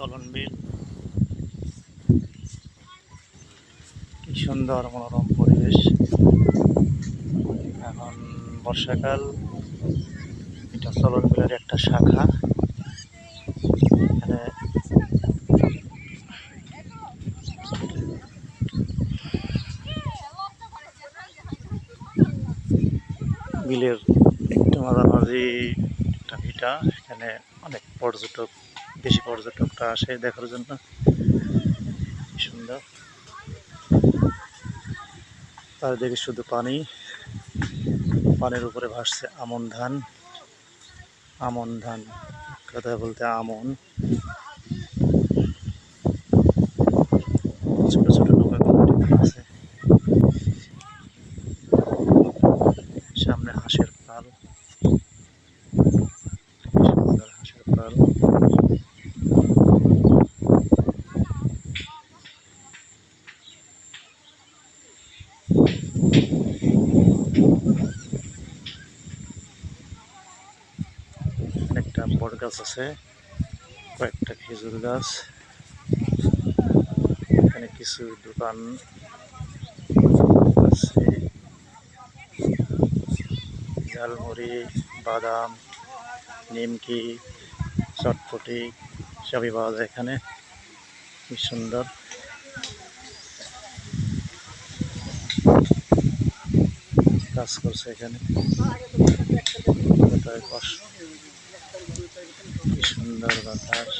চলন বিল। কি সুন্দর মনোরম পরিবেশ। এখন বর্ষাকাল। এটা চলন বিলের একটা শাখা। এখানে বিলের একটু মাঝামাঝি একটা ভিটা। এখানে অনেক পর্যটক, বেশি পর্যটকরা আসে দেখার জন্য। সুন্দর, চারিদিকে শুধু পানি, পানির উপরে ভাসছে আমন ধান। আমন ধান, কথা বলতে আমন। ছোট ছোট নৌকা আছে, সামনে হাঁসের পাল, সুন্দর হাঁসের পাল। একটা বট গাছ আছে, কয়েকটা খেজুর গাছ। এখানে কিছু দোকান আছে, ঝালমুড়ি, বাদাম, নিমকি, চটপটি সবই পাওয়া যায় এখানে। কি সুন্দর। কাজ করছে এখানে, কি সুন্দর বাতাস।